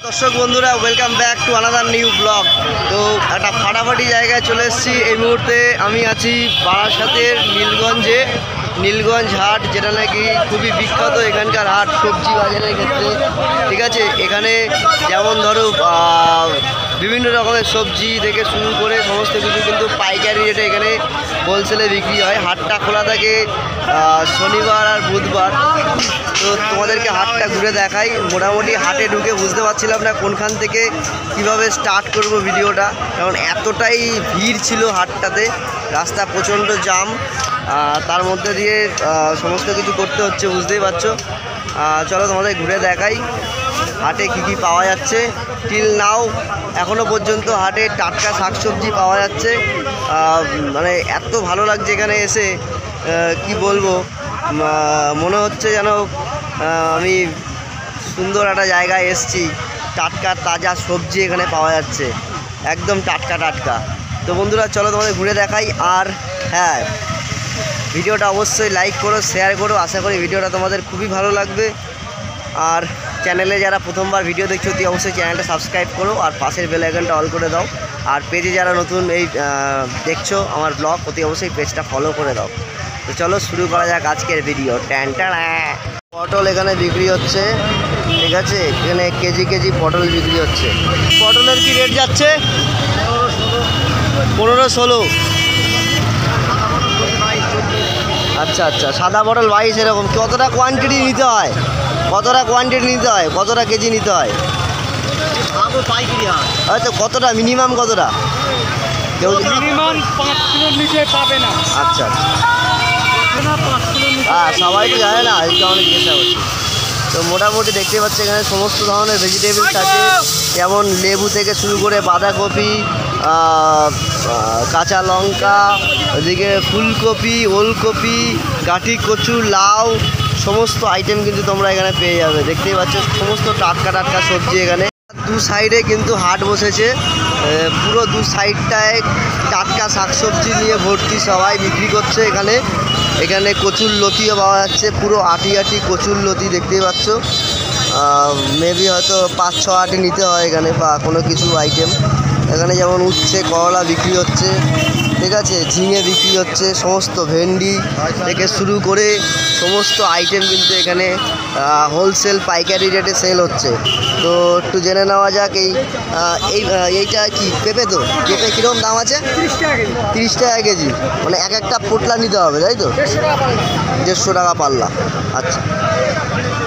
দর্শক বন্ধুরা, welcome back to another new blog. তো একটা ফাটাফাটি জায়গায় চলে এসেছি। এই মুহূর্তে আমি আছি বারাসাতের নীলগঞ্জ হাট, যেটা নাকি খুবই বিখ্যাত এখানকার হাট সবজি বাজারের ক্ষেত্রে। ঠিক আছে, এখানে যেমন ধরো বিভিন্ন রকমের সবজি থেকে শুরু করে সমস্ত কিছু কিন্তু পাইকারি রেটে এখানে হোলসেলে বিক্রি হয়। হাটটা খোলা থাকে শনিবার আর বুধবার। তো তোমাদেরকে হাটটা ঘুরে দেখাই। মোটামুটি হাটে ঢুকে বুঝতে পারছিলাম না কোনখান থেকে কিভাবে স্টার্ট করব ভিডিওটা, কারণ এতটাই ভিড় ছিল হাটটাতে। রাস্তা প্রচণ্ড জাম, তার মধ্যে দিয়ে সমস্ত কিছু করতে হচ্ছে, বুঝতেই পারছো। চলো তোমাদের ঘুরে দেখাই হাটে কি কি পাওয়া যাচ্ছে। টিল নাও এখনও পর্যন্ত হাটে টাটকা শাকসবজি পাওয়া যাচ্ছে। মানে এত ভালো লাগছে এখানে এসে, কি বলবো, মনে হচ্ছে যেন আমি সুন্দর একটা জায়গায় এসেছি। টাটকা তাজা সবজি এখানে পাওয়া যাচ্ছে, একদম টাটকা টাটকা। তো বন্ধুরা চলো তোমাদের ঘুরে দেখাই। আর হ্যাঁ, ভিডিওটা অবশ্যই লাইক করো, শেয়ার করো। আশা করি ভিডিওটা তোমাদের খুবই ভালো লাগবে। আর চ্যানেলে যারা প্রথমবার ভিডিও দেখছো অতি অবশ্যই চ্যানেলটা সাবস্ক্রাইব করো, আর পাশের বেল আইকনটা অল করে দাও। আর পেজে যারা নতুন এই দেখছো আমার ব্লগ, অতি অবশ্যই পেজটা ফলো করে দাও। তো চলো শুরু করা যাক আজকের ভিডিও। পটল এখানে বিক্রি হচ্ছে, ঠিক আছে। এখানে কেজি কেজি পটল বিক্রি হচ্ছে। পটলের কি রেট যাচ্ছে? 15-16। আচ্ছা আচ্ছা, সাদা পটল 22 এরকম। কতটা কোয়ান্টিটি নিতে হয়? কতটা কেজি নিতে হয়? হয়তো কতটা মিনিমাম কতটা? কেউ মিনিমাম 5 কিলোর নিচে পাবে না। আচ্ছা আচ্ছা, সবাই তো জানে না, এই কারণে জিজ্ঞাসা করছি। তো মোটামুটি দেখতে পাচ্ছি এখানে সমস্ত ধরনের ভেজিটেবলস আছে, যেমন লেবু থেকে শুরু করে বাঁধাকপি, কাঁচা লঙ্কা, ওদিকে ফুলকপি, ওলকপি, গাঠি কচু, লাউ, সমস্ত আইটেম কিন্তু তোমরা এখানে পেয়ে যাবে। দেখতেই পাচ্ছ সমস্ত টাটকা টাটকা সবজি। এখানে দু সাইডে কিন্তু হাট বসেছে, পুরো দু সাইডটায় টাটকা শাকসবজি নিয়ে ভর্তি, সবাই বিক্রি করছে এখানে। এখানে কচুর লতিও পাওয়া যাচ্ছে, পুরো আটি আটি কচুর লতি দেখতেই পাচ্ছ। মেবি হয়তো 5-6 আটি নিতে হয় এখানে, বা কোনো কিছু আইটেম। এখানে যেমন উচ্ছে, করলা বিক্রি হচ্ছে, ঠিক আছে, ঝিঙে বিক্রি হচ্ছে, সমস্ত ভেন্ডি থেকে শুরু করে সমস্ত আইটেম কিন্তু এখানে হোলসেল পাইকারি রেটে সেল হচ্ছে। তো একটু জেনে নেওয়া যাক। এইটা কি পেঁপে? তো পেঁপে কীরকম দাম আছে? 30 টাকা কেজি। মানে একটা পোটলা নিতে হবে, তাই তো? 150 টাকা পাল্লা। আচ্ছা,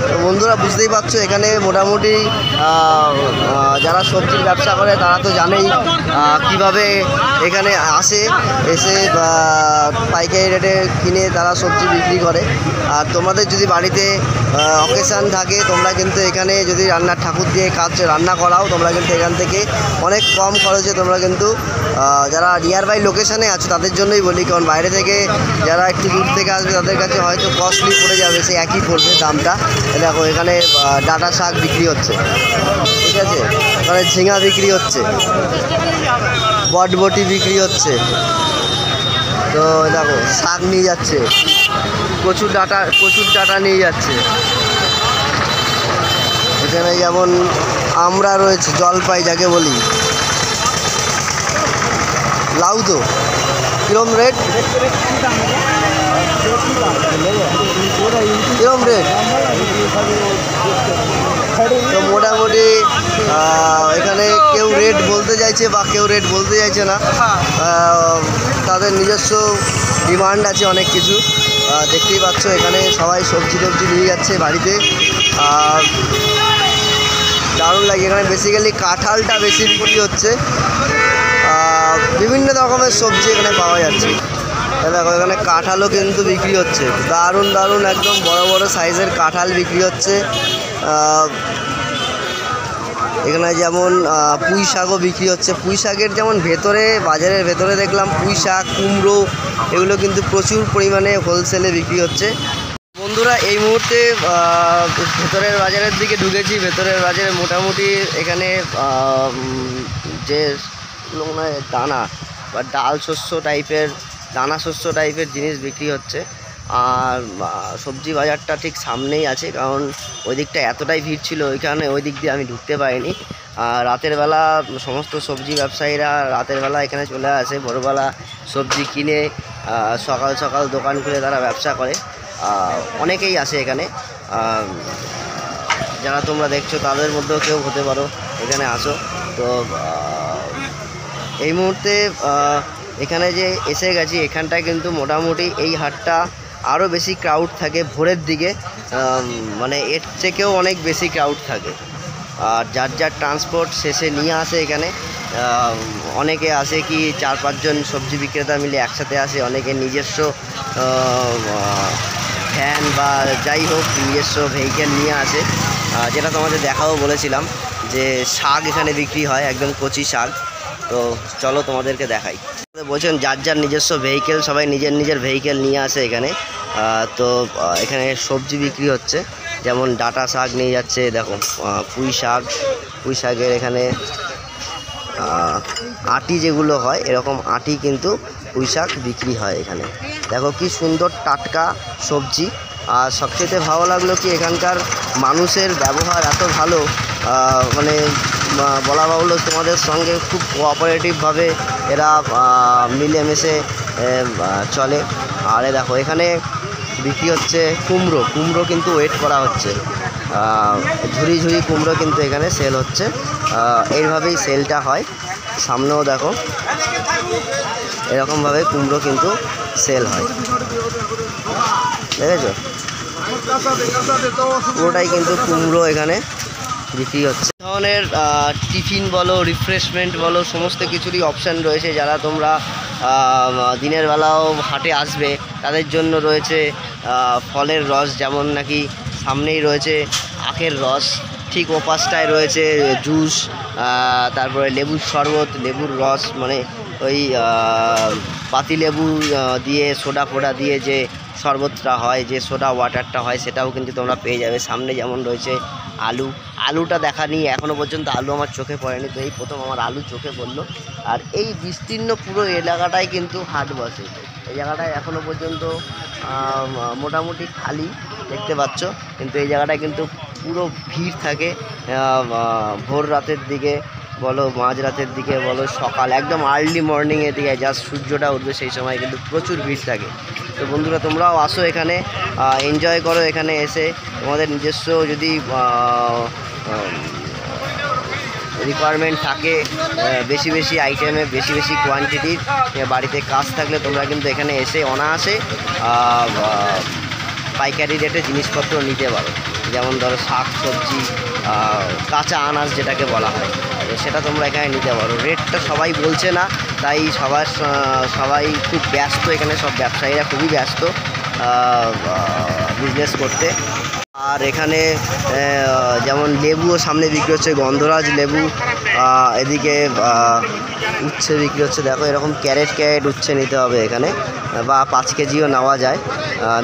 তো বন্ধুরা বুঝতেই পারছো এখানে মোটামুটি যারা সবজির ব্যবসা করে তারা তো জানেই কিভাবে এখানে এসে পাইকারি রেটে কিনে তারা সবজি বিক্রি করে। আর তোমাদের যদি বাড়িতে অকেশান থাকে, তোমরা কিন্তু এখানে যদি রান্নার ঠাকুর দিয়ে রান্না করাও, তোমরা কিন্তু এখান থেকে অনেক কম খরচে তোমরা কিন্তু, যারা নিয়ার বাই লোকেশানে আছো তাদের জন্যই বলি, কারণ বাইরে থেকে যারা একটু দূর থেকে আসবে তাদের কাছে হয়তো কস্টলি পড়ে যাবে, সে একই পড়বে দামটা। দেখো এখানে ডাঁটা শাক বিক্রি হচ্ছে, ঠিক আছে, এখানে ঝিঙা বিক্রি হচ্ছে, বটবটি বিক্রি হচ্ছে। তো দেখো শাক নিয়ে যাচ্ছে, প্রচুর ডাঁটা নিয়ে যাচ্ছে। এখানে যেমন আমরা রয়েছে, জলপাই যাকে বলি, লাউ। তো কিরম রেট? কিরম রেট? তো মোটামুটি এখানে কেউ রেট বলতে চাইছে বা কেউ রেট বলতে চাইছে না, তাদের নিজস্ব ডিমান্ড আছে অনেক কিছু। দেখতেই পাচ্ছ এখানে সবাই সবজি টবজি নিয়ে যাচ্ছে বাড়িতে। আর দারুণ লাগে এখানে। বেসিক্যালি কাঁঠালটা বেশি বিক্রি হচ্ছে, বিভিন্ন রকমের সবজি এখানে পাওয়া যাচ্ছে। দেখো এখানে কাঁঠালও কিন্তু বিক্রি হচ্ছে, দারুণ দারুণ একদম বড় বড় সাইজের কাঁঠাল বিক্রি হচ্ছে। এখানে যেমন পুঁই শাকও বিক্রি হচ্ছে। পুঁই শাকের যেমন বাজারের ভেতরে দেখলাম পুঁই শাক, কুমড়ো, এগুলো কিন্তু প্রচুর পরিমাণে হোলসেলে বিক্রি হচ্ছে। বন্ধুরা এই মুহূর্তে ভেতরের বাজারের দিকে ঢুকেছি। ভেতরের বাজারে মোটামুটি এখানে যে মনে হয় দানা বা ডাল শস্য টাইপের, দানা শস্য টাইপের জিনিস বিক্রি হচ্ছে। আর সবজি বাজারটা ঠিক সামনেই আছে, কারণ ওই দিকটা এতটাই ভিড় ছিল ওইখানে, ওই দিক দিয়ে আমি ঢুকতে পারিনি। আর রাতের বেলা সমস্ত সবজি ব্যবসায়ীরা রাতের বেলা এখানে চলে আসে, ভোরবেলা সবজি কিনে সকাল সকাল দোকান খুলে তারা ব্যবসা করে। অনেকেই আসে এখানে, যারা তোমরা দেখছো তাদের মধ্যেও কেউ হতে পারো, এখানে আসো। তো এই মুহূর্তে এখানে যে এসে গেছি, এখানটায় কিন্তু মোটামুটি এই হাটটা আরও বেশি ক্রাউড থাকে ভোরের দিকে, মানে এর থেকেও অনেক বেশি ক্রাউড থাকে। আর যার যার ট্রান্সপোর্ট শেষে নিয়ে আসে এখানে, অনেকে আসে কি 4-5 জন সবজি বিক্রেতা মিলে একসাথে আসে, অনেকে নিজস্ব ভ্যান বা যাই হোক নিজস্ব ভেহিকেল নিয়ে আসে। যেটা তোমাদের দেখাও বলেছিলাম যে শাক এখানে বিক্রি হয়, একদম কচি শাক। তো চলো তোমাদেরকে দেখাই। বলছেন যার যার নিজস্ব ভেহিকেল, সবাই নিজের নিজের ভেহিকেল নিয়ে আসে এখানে। তো এখানে সবজি বিক্রি হচ্ছে, যেমন ডাঁটা শাক নিয়ে যাচ্ছে, দেখো পুঁই শাকের এখানে আটি যেগুলো হয় এরকম আটি কিন্তু পুঁই শাক বিক্রি হয় এখানে। দেখো কি সুন্দর টাটকা সবজি। আর সবচেয়ে ভালো লাগলো কি এখানকার মানুষের ব্যবহার এত ভালো, মানে বলা বাহুল্য, তোমাদের সঙ্গে খুব কোঅপারেটিভভাবে এরা মিলেমিশে চলে। আর দেখো এখানে বিক্রি হচ্ছে কুমড়ো কিন্তু ওয়েট করা হচ্ছে, ঝুড়ি ঝুড়ি কুমড়ো কিন্তু এখানে সেল হচ্ছে। এইভাবেই সেলটা হয়। সামনেও দেখো এরকমভাবে কুমড়ো কিন্তু সেল হয়, দেখেছো? পুরোটাই কিন্তু কুমড়ো এখানে বিক্রি হচ্ছে। ধরনের টিফিন বলো, রিফ্রেশমেন্ট বলো, সমস্ত কিছুরই অপশান রয়েছে। যারা তোমরা দিনের বেলাও হাটে আসবে তাদের জন্য রয়েছে ফলের রস, যেমন নাকি সামনেই রয়েছে আখের রস, ঠিক ওপাশটায় রয়েছে জুস, তারপরে লেবুর শরবত, লেবুর রস, মানে ওই পাতিলেবু দিয়ে সোডা ফোডা দিয়ে যে শরবতটা হয়, যে সোডা ওয়াটারটা হয়, সেটাও কিন্তু তোমরা পেয়ে যাবে। সামনে যেমন রয়েছে আলুটা দেখা নিয়ে এখনও পর্যন্ত আলু আমার চোখে পড়েনি, তো এই প্রথম আমার আলু চোখে পড়লো। আর এই বিস্তীর্ণ পুরো এলাকাটাই কিন্তু হাট বসে। এই জায়গাটায় এখনও পর্যন্ত মোটামুটি খালি দেখতে পাচ্ছ, কিন্তু এই জায়গাটায় কিন্তু পুরো ভিড় থাকে। ভোর রাতের দিকে বলো, মাঝরাতের দিকে বলো, সকাল একদম আর্লি মর্নিংয়ের দিকে জাস্ট সূর্যটা উঠবে সেই সময় কিন্তু প্রচুর ভিড় থাকে। তো বন্ধুরা তোমরাও আসো এখানে, এনজয় করো এখানে এসে। তোমাদের নিজস্ব যদি রিকোয়ারমেন্ট থাকে বেশি বেশি আইটেমে, বেশি বেশি কোয়ান্টিটির, বাড়িতে কাজ থাকলে তোমরা কিন্তু এখানে এসে অনায়াসে পাইকারি রেটে জিনিসপত্র নিতে পারো। যেমন ধরো শাক সবজি, কাঁচা আনাজ যেটাকে বলা হয়, সেটা তোমরা এখানে নিতে পারো। রেটটা সবাই বলছে না, তাই সবাই খুব ব্যস্ত এখানে, সব ব্যবসায়ীরা খুবই ব্যস্ত বিজনেস করতে। আর এখানে যেমন লেবুও সামনে বিক্রি হচ্ছে, গন্ধরাজ লেবু, এদিকে উচ্ছে বিক্রি হচ্ছে। দেখো এরকম ক্যারেট উচ্ছে নিতে হবে এখানে, বা 5 কেজিও নেওয়া যায়,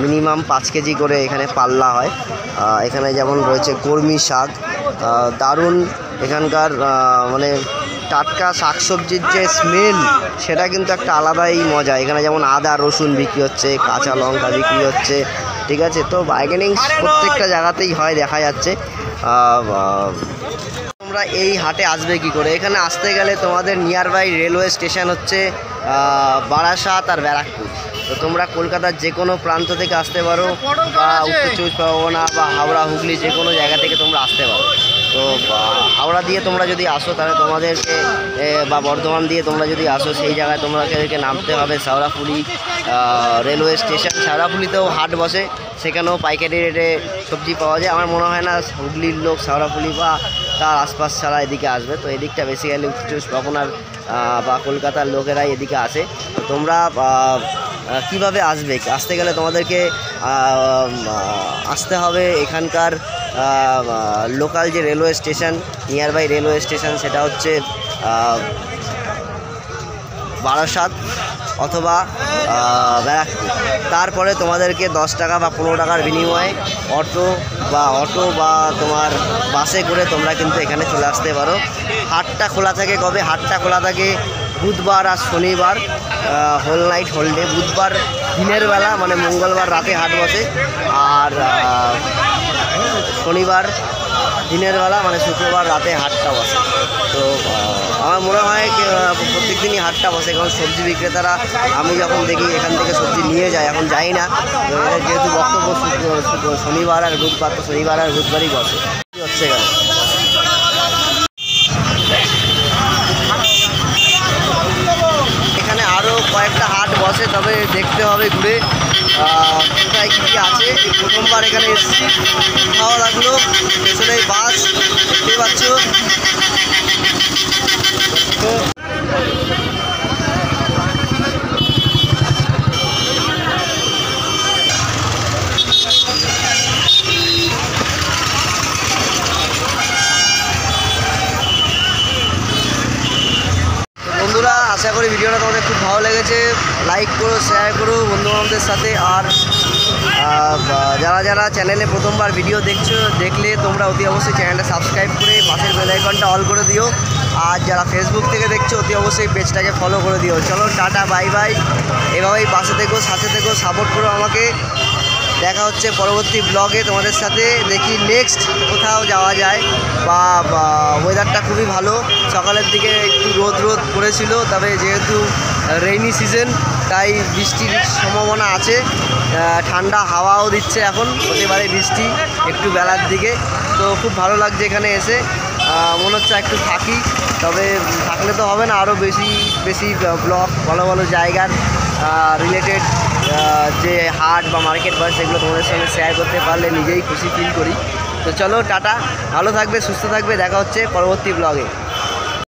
মিনিমাম 5 কেজি করে এখানে পাল্লা হয়। এখানে যেমন রয়েছে কলমি শাক, দারুণ এখানকার মানে টাটকা শাকসবজির যে স্মেল, সেটা কিন্তু একটা আলাদাই মজা। এখানে যেমন আদা রসুন বিক্রি হচ্ছে, কাঁচা লঙ্কা বিক্রি হচ্ছে, ঠিক আছে? তো বার্গেনিং প্রত্যেকটা জায়গাতেই হয়, দেখা যাচ্ছে। তোমরা এই হাটে আসবে কি করে? এখানে আসতে গেলে তোমাদের নিয়ারবাই রেলওয়ে স্টেশন হচ্ছে বারাসাত আর ব্যারাকপুর। তো তোমরা কলকাতার যে কোনো প্রান্ত থেকে আসতে পারো, বা উত্তর 24 পরগনা বা হাওড়া হুগলি যে কোনো জায়গা থেকে তোমরা আসতে পারো। তো হাওড়া দিয়ে তোমরা যদি আসো তাহলে তোমাদেরকে, বা বর্ধমান দিয়ে তোমরা যদি আসো, সেই জায়গায় তোমাদেরকে নামতে হবে শেওড়াফুলি রেলওয়ে স্টেশন। শেওড়াফুলিতেও হাট বসে, সেখানেও পাইকারি রেটে সবজি পাওয়া যায়। আমার মনে হয় না হুগলির লোক শেওড়াফুলি বা তার আশপাশ ছাড়া এদিকে আসবে। তো এদিকটা বেসিক্যালি উত্তর 24 পরগনার বা কলকাতার লোকেরাই এদিকে আসে। তো তোমরা কিভাবে আসবে? আসতে গেলে তোমাদেরকে আসতে হবে এখানকার লোকাল যে railway station, nearby railway station, সেটা হচ্ছে বারাসাত অথবা ব্যারাকপুর। তারপরে তোমাদেরকে 10 টাকা বা 15 টাকার বিনিময়ে অটো বা তোমার বাসে করে তোমরা কিন্তু এখানে চলে আসতে পারো। হাটটা খোলা থাকে কবে? হাটটা খোলা থাকে বুধবার আর শনিবার, হোল নাইট হোল ডে। বুধবার দিনের বেলা মানে মঙ্গলবার রাতে হাট বসে, আর শনিবার দিনের বেলা মানে শুক্রবার রাতে হাটটা বসে। তো আমার মনে হয় প্রত্যেক দিনই হাটটা বসে, কারণ সবজি বিক্রেতারা আমি যখন দেখি এখান থেকে সবজি নিয়ে যায়, এখন যাই না, তো এদের যেহেতু বক্তব্য শনিবার আর বুধবার, তো শনিবার আর বুধবারই বসে। কী হচ্ছে এখানে? এখানে আরও কয়েকটা হাট বসে, তবে দেখতে হবে ঘুরে কোথায় কী কী আছে। প্রথমবার এখানে এসেছি, ভালো লাগলো। পেছনে বাস দেখতেই পাচ্ছ। তো বন্ধুরা, আশা করি ভিডিওটা তোমাদের খুব ভালো লেগেছে। লাইক করো, শেয়ার করো বন্ধুবান্ধবদের সাথে। আর যারা যারা চ্যানেলে প্রথমবার ভিডিও দেখলে তোমরা অতি অবশ্যই চ্যানেলটা সাবস্ক্রাইব করে পাশের বেল আইকনটা অল করে দিও। আর যারা ফেসবুক থেকে দেখছো অতি অবশ্যই পেজটাকে ফলো করে দিও। চলো টাটা, বাই বাই। এভাবেই পাশে থেকো, সাথে থেকো, সাপোর্ট করো আমাকে। দেখা হচ্ছে পরবর্তী ব্লগে তোমাদের সাথে। দেখি নেক্সট কোথাও যাওয়া যায়। বা ওয়েদারটা খুবই ভালো, সকালের দিকে একটু রোদ পড়েছিল, তবে যেহেতু রেইনি সিজন তাই বৃষ্টির সম্ভাবনা আছে। ঠান্ডা হাওয়াও দিচ্ছে, এখন হতে পারে বৃষ্টি একটু বেলার দিকে। তো খুব ভালো লাগছে এখানে এসে, মনে হচ্ছে একটু থাকি। তবে থাকলে তো হবে না, আরও বেশি ব্লগ ভালো ভালো জায়গার রিলেটেড যে হাট বা মার্কেট বয় সেগুলো তোমাদের সঙ্গে শেয়ার করতে পারলে নিজেই খুশি ফিল করি। তো চলো টাটা, ভালো থাকবে, সুস্থ থাকবে, দেখা হচ্ছে পরবর্তী ব্লগে।